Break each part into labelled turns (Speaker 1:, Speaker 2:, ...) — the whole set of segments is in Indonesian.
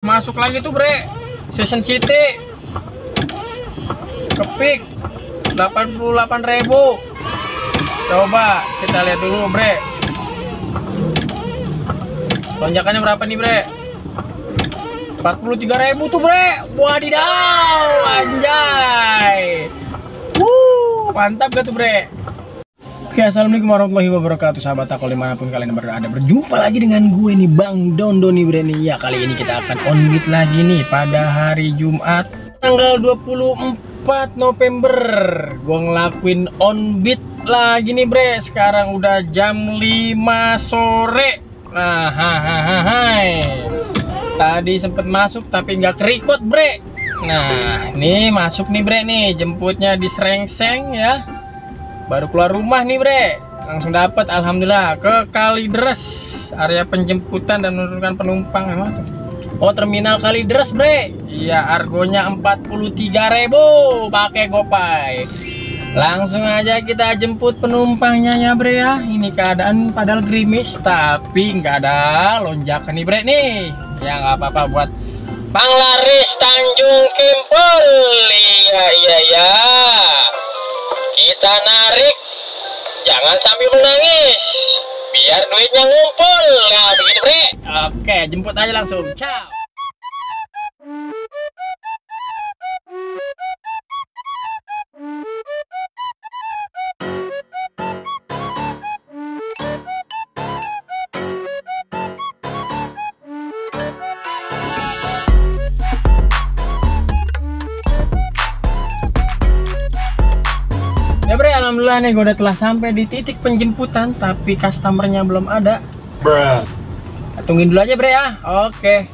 Speaker 1: Masuk lagi tuh bre, Season City kepik 88.000. Coba kita lihat dulu bre, lonjakannya berapa nih bre? 43.000 tuh bre. Wadidaw, anjay. Mantap gak tuh bre? Oke, assalamualaikum warahmatullahi wabarakatuh, sahabat aku dimanapun kalian berada. Berjumpa lagi dengan gue nih, Bang Dondo nih bre nih. Ya, kali ini kita akan on beat lagi nih pada hari Jumat tanggal 24 November. Gue ngelakuin on beat lagi nih bre. Sekarang udah jam 5 sore. Nah, tadi sempet masuk tapi nggak ke-record bre. Nah, ini masuk nih bre nih, jemputnya di Srengseng ya. Baru keluar rumah nih bre, langsung dapat alhamdulillah ke Kalideres, area penjemputan dan menurunkan penumpang. Oh, terminal Kalideres bre. Iya, argonya 43.000 pakai GoPay. Langsung aja kita jemput penumpangnya ya bre ya. Ini keadaan padahal gerimis tapi nggak ada lonjakan nih bre nih. Ya nggak apa-apa buat Panglaris Tanjung Kimpul. Iya. Kita narik, jangan sambil menangis, biar duitnya ngumpul. Nah begitu bre. Oke, jemput aja langsung. Ciao. Ya bre, alhamdulillah nih gue udah telah sampai di titik penjemputan, tapi customernya belum ada. Bruh. Tungguin dulu aja bre ya. Oke.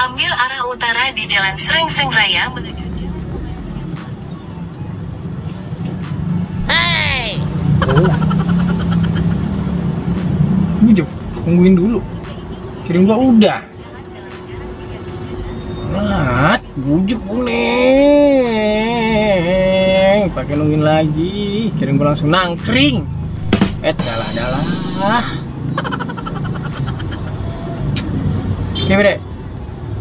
Speaker 2: Ambil arah utara di Jalan Srengseng Raya menuju.
Speaker 1: Hey. Bujuk, tungguin dulu. Kirim gua udah. Mat, bujuk buneng. Pakai nungguin lagi. Kirim gua langsung nangkring. Dalah. Oke bre.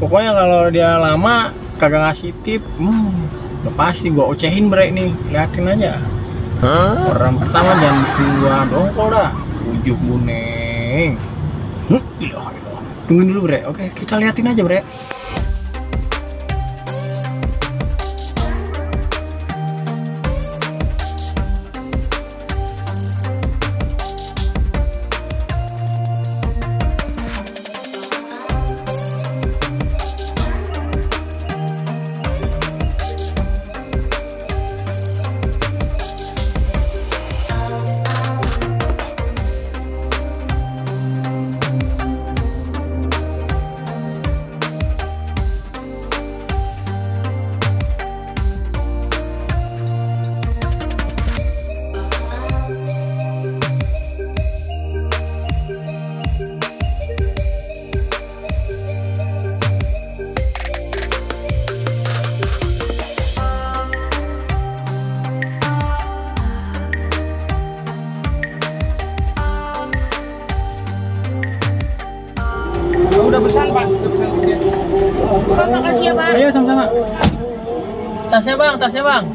Speaker 1: Pokoknya kalau dia lama kagak ngasih tip, udah pasti gua ocehin bre nih. Liatin aja. Orang pertama jam 2 dongkol dah. Ujuk buneng. Tungguin dulu bre. Oke, kita liatin aja bre. Udah pesan pak.
Speaker 3: Pak, makasih ya pak.
Speaker 1: Ayo sama-sama. Tasnya bang.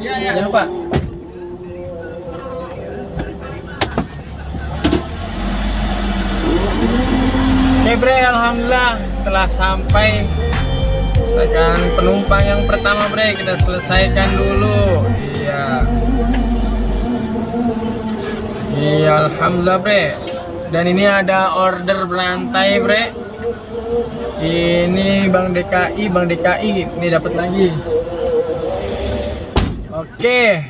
Speaker 1: Iya. Jangan lupa. Oke bre, alhamdulillah telah sampai. Dengan penumpang yang pertama bre, kita selesaikan dulu. Iya, alhamdulillah bre. Dan ini ada order berantai bre. Ini Bang DKI ini dapat lagi. Oke,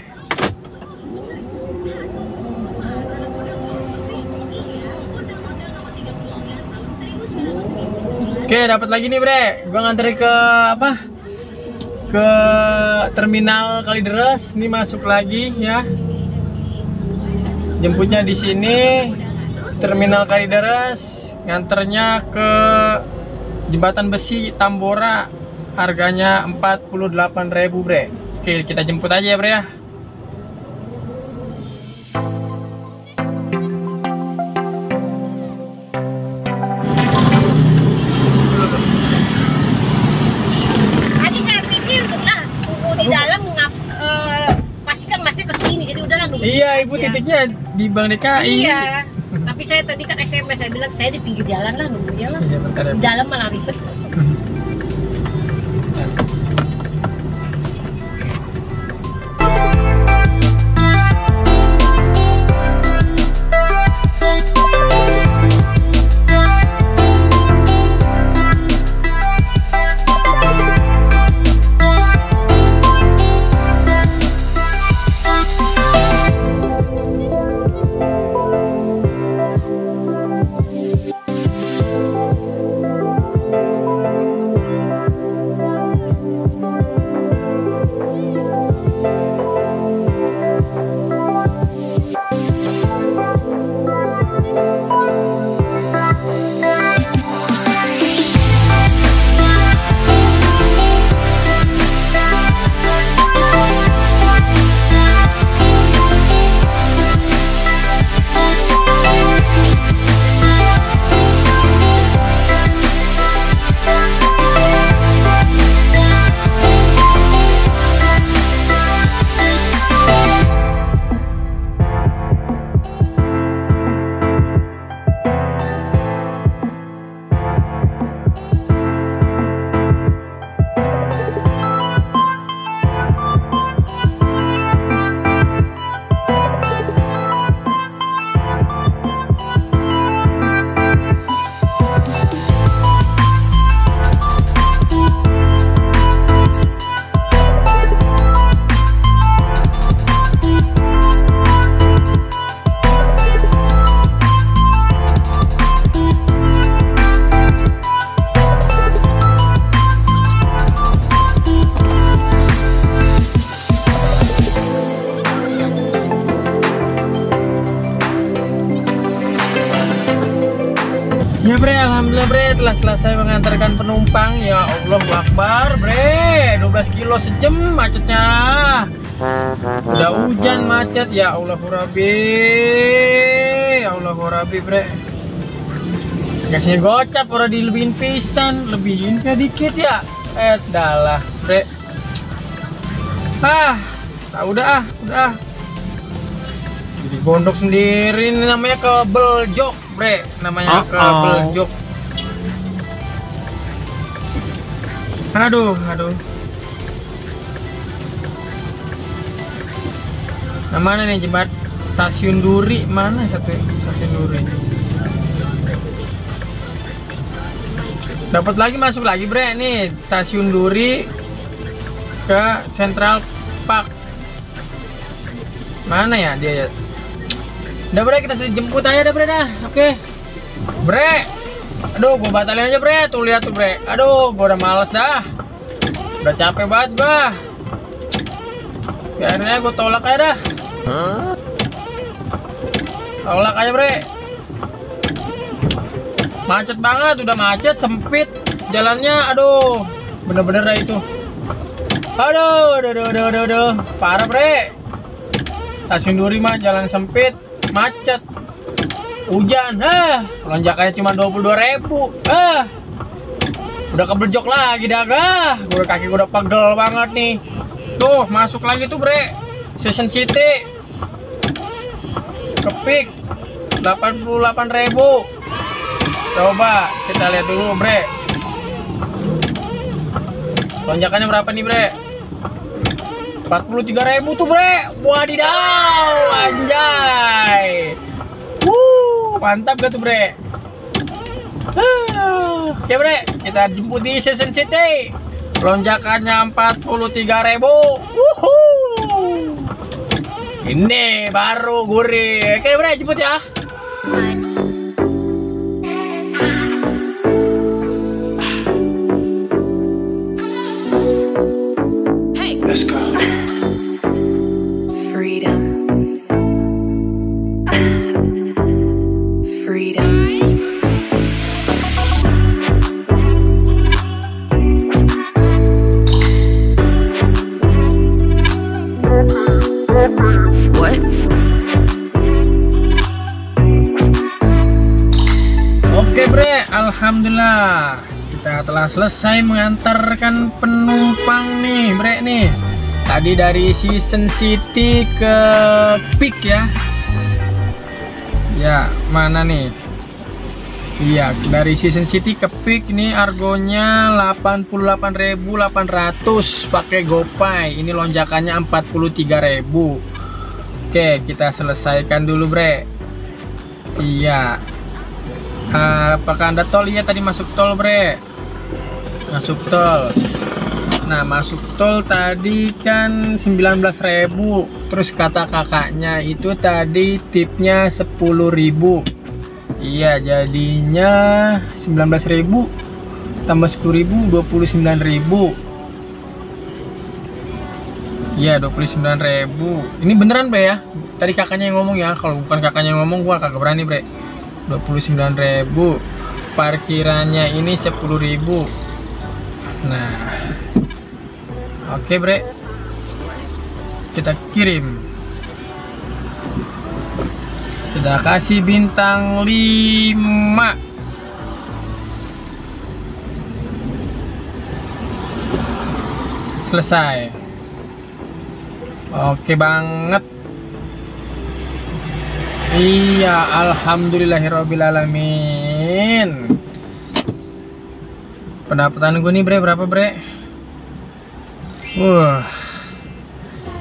Speaker 1: dapat lagi nih bre. Gua nganter ke apa? Ke terminal Kalideres. Ini masuk lagi ya. Jemputnya di sini. Terminal Kalideres, nganternya ke Jembatan Besi Tambora, harganya 48.000 bre. Oke, kita jemput aja ya bre ya.
Speaker 3: Tadi saya pikir tunggu di dalam pastikan masnya kesini, jadi udahlah nunggu.
Speaker 1: Iya,
Speaker 3: sini
Speaker 1: ibu
Speaker 3: aja.
Speaker 1: titiknya di Bank DKI.
Speaker 3: Iya. Tapi saya tadi kan SMS, saya bilang saya di pinggir jalan lah nunggunya lah.
Speaker 1: Iya, bentar ya,
Speaker 3: Di
Speaker 1: Bu.
Speaker 3: dalam malah ribet.
Speaker 1: Ya bre, alhamdulillah bre, telah selesai mengantarkan penumpang. Ya Allah Akbar bre, 12 kilo sejam macetnya. Udah hujan macet, ya Allah Rabbi. Ya Allah Rabbi bre. Gasnya gocap, orang dilebihin pisan, lebihin kayak dikit ya. Dalah bre. Udah. Jadi gondok sendiri, ini namanya kebeljok bre, namanya kebeljok. Aduh. Nah, mana nih jembat stasiun Duri, mana satu stasiun Duri? Dapat lagi, masuk lagi bre nih stasiun Duri ke Central Park. Mana ya dia ya? Udah bre, kita jemput aja dah bre dah. Oke. Bre. Aduh, gua batalin aja bre. Tuh lihat tuh bre. Aduh, gua udah males dah. Udah capek banget gua. Biarin aja, gua tolak aja dah. Tolak aja bre. Macet banget, udah macet, sempit jalannya. Aduh, bener-bener dah itu. Aduh. Parah bre. Stasiun Duri mah jalan sempit, macet, hujan, lonjakannya cuma 22.000, udah kebeljok lagi dah, kaki gue udah pegel banget nih. Tuh masuk lagi tuh bre, Station City, kepik 88.000. Coba kita lihat dulu bre, lonjakannya berapa nih bre? 43.000 tuh bre. Wadidaw, anjay. Mantap gak tuh bre? Oke bre, kita jemput di Station City. Lonjakannya 43.000. Ini baru gurih. Oke bre, jemput ya.
Speaker 4: Let's go. Freedom.
Speaker 1: Oke bre, alhamdulillah kita telah selesai mengantarkan penumpang nih bre nih. Tadi dari Season City ke Peak ya. Ya, mana nih? Iya, dari Season City ke Peak nih argonya 88.800 pakai GoPay. Ini lonjakannya 43.000. Oke, kita selesaikan dulu, bre. Iya. Apakah Anda tol? Iya, tadi masuk tol, bre. Masuk tol. Nah, masuk tol tadi kan 19.000. Terus kata kakaknya itu tadi tipnya 10.000. Iya, jadinya 19.000 tambah 10.000 29.000. Iya, 29.000. Ini beneran bre ya? Tadi kakaknya yang ngomong ya. Kalau bukan kakaknya yang ngomong gua kagak berani bre. 29.000. Parkirannya ini 10.000. Nah, oke bre, kita kirim. Kita kasih bintang 5. Selesai. Oke banget. Iya, alhamdulillahirobbilalamin. Pendapatan gue nih bre, berapa bre?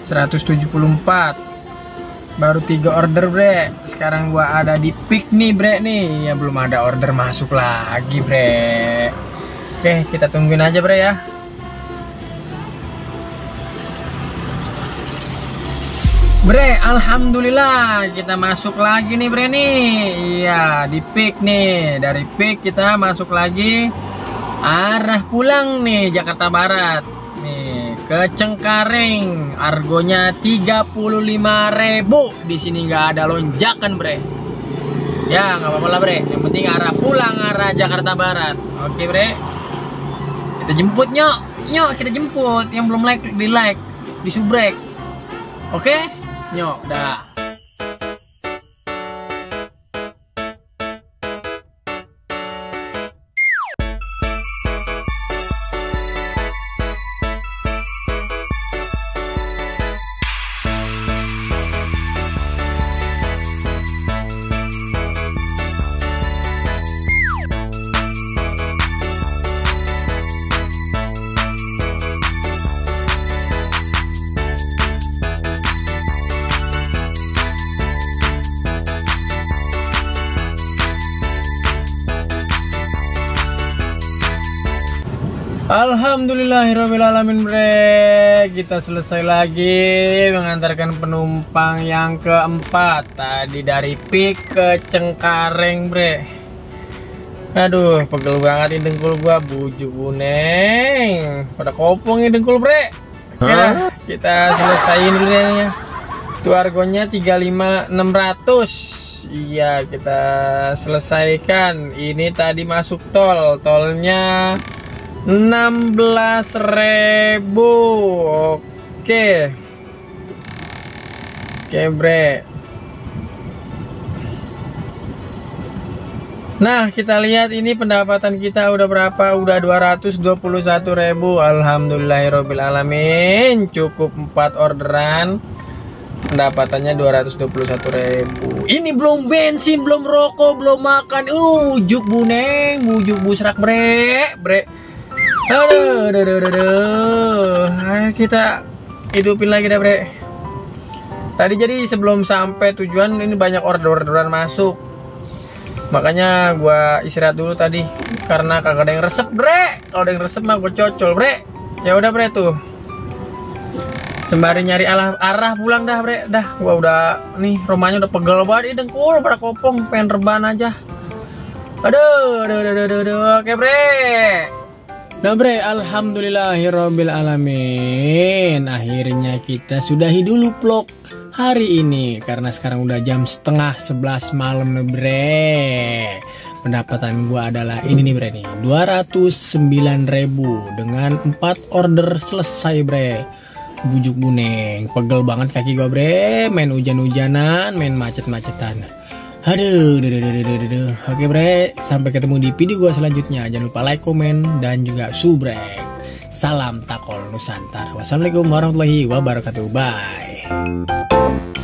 Speaker 1: 174. Baru 3 order bre. Sekarang gua ada di Peak nih bre nih. Ya belum ada order masuk lagi bre. Oke, kita tungguin aja bre ya. Bre, alhamdulillah kita masuk lagi nih bre nih. Iya, di Peak nih. Dari Peak kita masuk lagi arah pulang nih Jakarta Barat. Nih, ke Cengkareng. Argonya 35.000. Di sini nggak ada lonjakan, bre. Ya, nggak apa-apa lah, bre. Yang penting arah pulang arah Jakarta Barat. Oke, bre. Kita jemput, nyok. Nyok, kita jemput. Yang belum like, di like, di subrek. Oke? Nyok, dah. Alhamdulillahirobbilalamin bre. Kita selesai lagi mengantarkan penumpang yang keempat. Tadi dari Peak ke Cengkareng bre. Aduh, pegel banget ini dengkul gua, bujuk buneng. Pada kopong ini dengkul bre. Ya, kita selesaiin dulu ya. Itu argonya 35.600. Iya, kita selesaikan. Ini tadi masuk tol. Tolnya 16.000. Oke. Oke, bre. Nah, kita lihat ini pendapatan kita udah berapa? Udah 221.000. Alhamdulillahirobbilalamin. Cukup 4 orderan. Pendapatannya 221.000. Ini belum bensin, belum rokok, belum makan. Ujuk buneng, ujuk busrak bre, bre. Aduh. Ayo kita hidupin lagi dah bre. Tadi jadi sebelum sampai tujuan ini banyak orderan masuk. Makanya gua istirahat dulu tadi karena kagak ada yang resep bre. Kalau ada yang resep mah gua cocol bre. Ya udah bre tuh. Sembari nyari arah pulang dah bre. Dah gua udah nih rumahnya udah pegel banget dengkul pada kopong, pengen rebahan aja. Aduh. Oke bre. Nah bre, alhamdulillahirobbilalamin. Akhirnya kita sudahi dulu vlog hari ini karena sekarang udah jam 10:30 malam nih bre. Pendapatan gua adalah ini nih bre nih, 209.000 dengan 4 order selesai bre. Bujuk buneng, pegel banget kaki gua bre, main hujan-hujanan, main macet-macetan. Aduh. Oke bre, sampai ketemu di video gua selanjutnya. Jangan lupa like, komen, dan juga subrek. Salam Takol Nusantara. Wassalamualaikum warahmatullahi wabarakatuh. Bye.